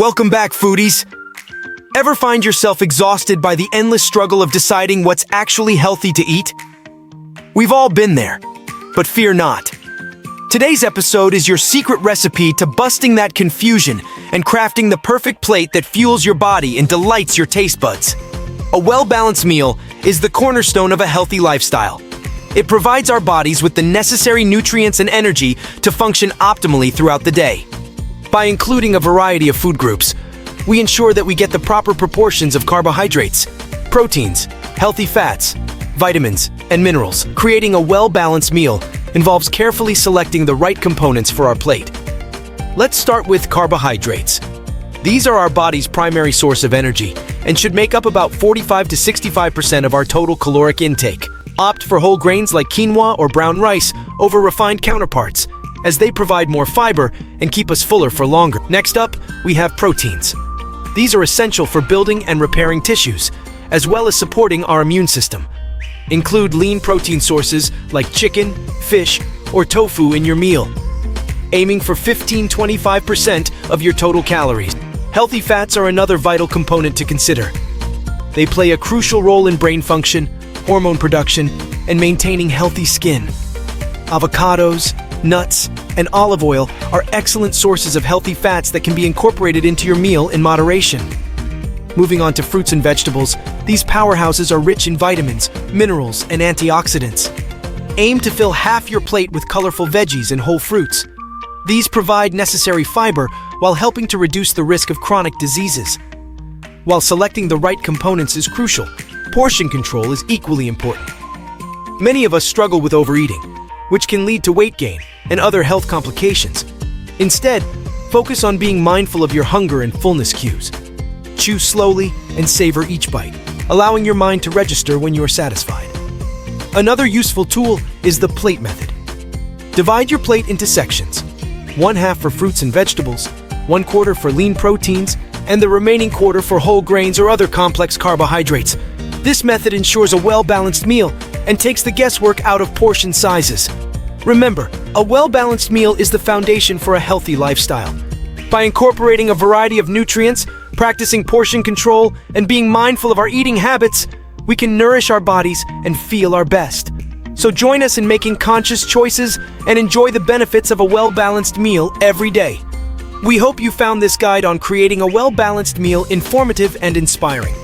Welcome back, foodies! Ever find yourself exhausted by the endless struggle of deciding what's actually healthy to eat? We've all been there, but fear not. Today's episode is your secret recipe to busting that confusion and crafting the perfect plate that fuels your body and delights your taste buds. A well-balanced meal is the cornerstone of a healthy lifestyle. It provides our bodies with the necessary nutrients and energy to function optimally throughout the day. By including a variety of food groups, we ensure that we get the proper proportions of carbohydrates, proteins, healthy fats, vitamins, and minerals. Creating a well-balanced meal involves carefully selecting the right components for our plate. Let's start with carbohydrates. These are our body's primary source of energy and should make up about 45 to 65% of our total caloric intake. Opt for whole grains like quinoa or brown rice over refined counterparts, as they provide more fiber and keep us fuller for longer. Next up, we have proteins. These are essential for building and repairing tissues, as well as supporting our immune system. Include lean protein sources like chicken, fish, or tofu in your meal, aiming for 15–25% of your total calories. Healthy fats are another vital component to consider. They play a crucial role in brain function, hormone production, and maintaining healthy skin. Avocados, nuts, and olive oil are excellent sources of healthy fats that can be incorporated into your meal in moderation. Moving on to fruits and vegetables, these powerhouses are rich in vitamins, minerals, and antioxidants. Aim to fill half your plate with colorful veggies and whole fruits. These provide necessary fiber while helping to reduce the risk of chronic diseases. While selecting the right components is crucial, portion control is equally important. Many of us struggle with overeating, which can lead to weight gain and other health complications. Instead, focus on being mindful of your hunger and fullness cues. Chew slowly and savor each bite, allowing your mind to register when you are satisfied. Another useful tool is the plate method. Divide your plate into sections: 1/2 for fruits and vegetables, 1/4 for lean proteins, and the remaining quarter for whole grains or other complex carbohydrates. This method ensures a well-balanced meal and takes the guesswork out of portion sizes. Remember, a well-balanced meal is the foundation for a healthy lifestyle. By incorporating a variety of nutrients, practicing portion control, and being mindful of our eating habits, we can nourish our bodies and feel our best. So join us in making conscious choices and enjoy the benefits of a well-balanced meal every day. We hope you found this guide on creating a well-balanced meal informative and inspiring.